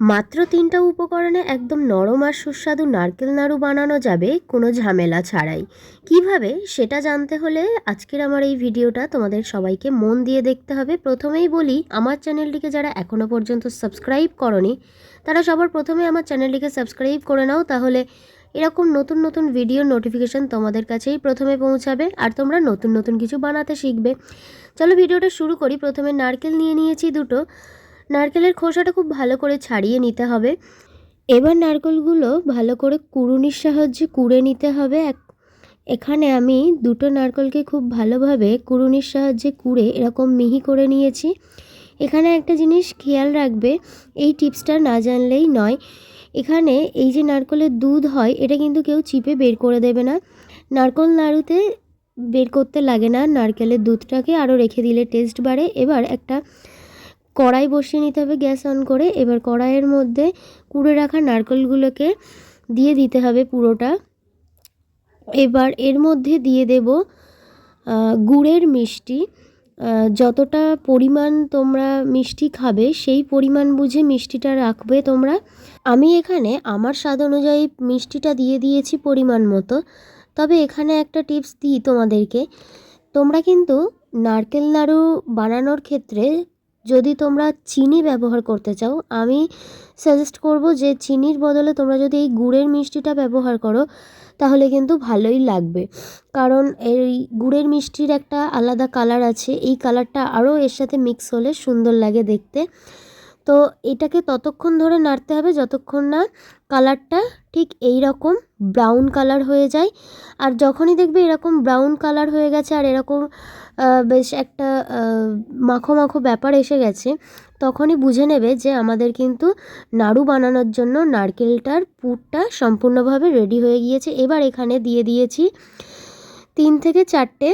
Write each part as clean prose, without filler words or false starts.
মাত্র ৩টা উপকরণে একদম নরম আর সুস্বাদু নারকেল নাড়ু বানানো যাবে কোনো ঝামেলা ছাড়াই। কিভাবে সেটা জানতে হলে আজকের আমার এই ভিডিওটা তোমাদের সবাইকে মন দিয়ে দেখতে হবে। প্রথমেই বলি, আমার চ্যানেলটিকে যারা এখনও পর্যন্ত সাবস্ক্রাইব করনি তারা সবার প্রথমে আমার চ্যানেলটিকে সাবস্ক্রাইব করে নাও, তাহলে এরকম নতুন নতুন ভিডিওর নোটিফিকেশান তোমাদের কাছেই প্রথমে পৌঁছাবে আর তোমরা নতুন নতুন কিছু বানাতে শিখবে। চলো ভিডিওটা শুরু করি। প্রথমে নারকেল নিয়ে নিয়েছি দুটো। নারকেলের খোসাটা খুব ভালো করে ছাড়িয়ে নিতে হবে। এবার নারকেলগুলো ভালো করে কুড়ুনির সাহায্যে কুড়ে নিতে হবে। এখানে আমি দুটো নারকেলকে খুব ভালোভাবে কুড়ুনির সাহায্যে কুড়ে এরকম মিহি করে নিয়েছি। এখানে একটা জিনিস খেয়াল রাখবে, এই টিপসটা না জানলেই নয়। এখানে এই যে নারকেলের দুধ হয়, এটা কিন্তু কেউ চিপে বের করে দেবে না। নারকেল নাড়ুতে বের করতে লাগে না, নারকেলের দুধটাকে আরও রেখে দিলে টেস্ট বাড়ে। এবার একটা কড়াই বসিয়ে নিতে হবে গ্যাস অন করে। এবার কড়াইয়ের মধ্যে কুড়ে রাখা নারকেলগুলোকে দিয়ে দিতে হবে পুরোটা। এবার এর মধ্যে দিয়ে দেব গুড়ের মিষ্টি। যতটা পরিমাণ তোমরা মিষ্টি খাবে সেই পরিমাণ বুঝে মিষ্টিটা রাখবে তোমরা। আমি এখানে আমার স্বাদ অনুযায়ী মিষ্টিটা দিয়ে দিয়েছি পরিমাণ মতো। তবে এখানে একটা টিপস দিই তোমাদেরকে, তোমরা কিন্তু নারকেল নাড়ু বানানোর ক্ষেত্রে যদি তোমরা চিনি ব্যবহার করতে চাও, আমি সাজেস্ট করব যে চিনির বদলে তোমরা যদি এই গুড়ের মিষ্টিটা ব্যবহার করো তাহলে কিন্তু ভালোই লাগবে। কারণ এই গুড়ের মিষ্টির একটা আলাদা কালার আছে, এই কালারটা আরও এর সাথে মিক্স হলে সুন্দর লাগে দেখতে। তো এটাকে ততক্ষণ ধরে নাড়তে হবে যতক্ষণ না কালারটা ঠিক এই রকম ব্রাউন কালার হয়ে যায়। আর যখনই দেখবে এরকম ব্রাউন কালার হয়ে গেছে আর এরকম বেশ একটা মাখো মাখো ব্যাপার এসে গেছে, তখনই বুঝে নেবে যে আমাদের কিন্তু নাড়ু বানানোর জন্য নারকেলটার পুরটা সম্পূর্ণভাবে রেডি হয়ে গিয়েছে। এবার এখানে দিয়ে দিয়েছি 3 থেকে 4টে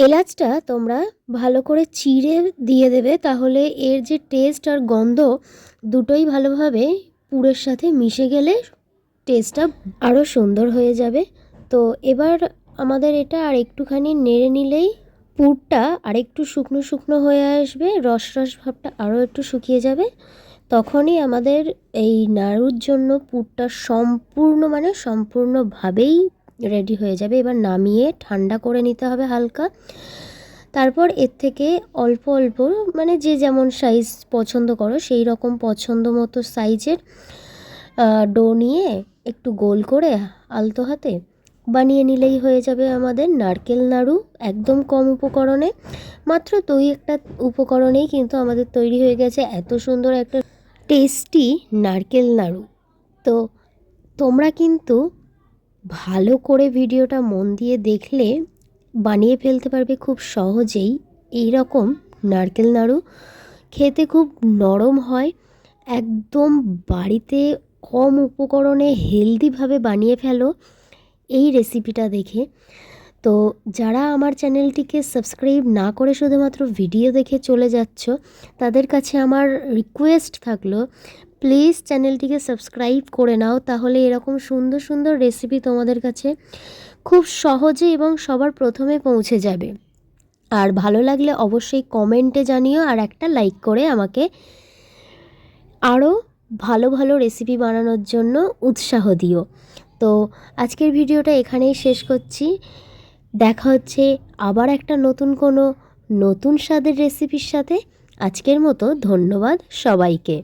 এলাচটা তোমরা ভালো করে চিড়ে দিয়ে দেবে, তাহলে এর যে টেস্ট আর গন্ধ দুটোই ভালোভাবে পুরের সাথে মিশে গেলে টেস্টটা আরও সুন্দর হয়ে যাবে। তো এবার আমাদের এটা আর একটুখানি নেড়ে নিলেই পুরটা আর একটু শুকনো শুকনো হয়ে আসবে, রস ভাবটা আরও একটু শুকিয়ে যাবে। তখনই আমাদের এই নাড়ুর জন্য পুরটা সম্পূর্ণভাবেই রেডি হয়ে যাবে। এবার নামিয়ে ঠান্ডা করে নিতে হবে হালকা। তারপর এর থেকে অল্প অল্প, মানে যে যেমন সাইজ পছন্দ করো সেই রকম পছন্দ মতো সাইজের ডো নিয়ে একটু গোল করে আলতো হাতে বানিয়ে নিলেই হয়ে যাবে আমাদের নারকেল নাড়ু। একদম কম উপকরণে, মাত্র 2-1টা উপকরণেই কিন্তু আমাদের তৈরি হয়ে গেছে এত সুন্দর একটা টেস্টি নারকেল নাড়ু। তো তোমরা কিন্তু ভালো করে ভিডিওটা মন দিয়ে দেখলে বানিয়ে ফেলতে পারবে খুব সহজেই এই রকম নারকেল নাড়ু। খেতে খুব নরম হয়, একদম বাড়িতে কম উপকরণে হেলদিভাবে বানিয়ে ফেলো এই রেসিপিটা দেখে। তো যারা আমার চ্যানেলটিকে সাবস্ক্রাইব না করে শুধুমাত্র ভিডিও দেখে চলে যাচ্ছ, তাদের কাছে আমার রিকোয়েস্ট থাকলো, প্লিজ চ্যানেলটিকে সাবস্ক্রাইব করে নাও, তাহলে এরকম সুন্দর সুন্দর রেসিপি তোমাদের কাছে খুব সহজে এবং সবার প্রথমে পৌঁছে যাবে। আর ভালো লাগলে অবশ্যই কমেন্টে জানিও আর একটা লাইক করে আমাকে আরও ভালো ভালো রেসিপি বানানোর জন্য উৎসাহ দিও। তো আজকের ভিডিওটা এখানেই শেষ করছি। দেখা হচ্ছে আবার একটা নতুন স্বাদের রেসিপির সাথে। আজকের মতো ধন্যবাদ সবাইকে।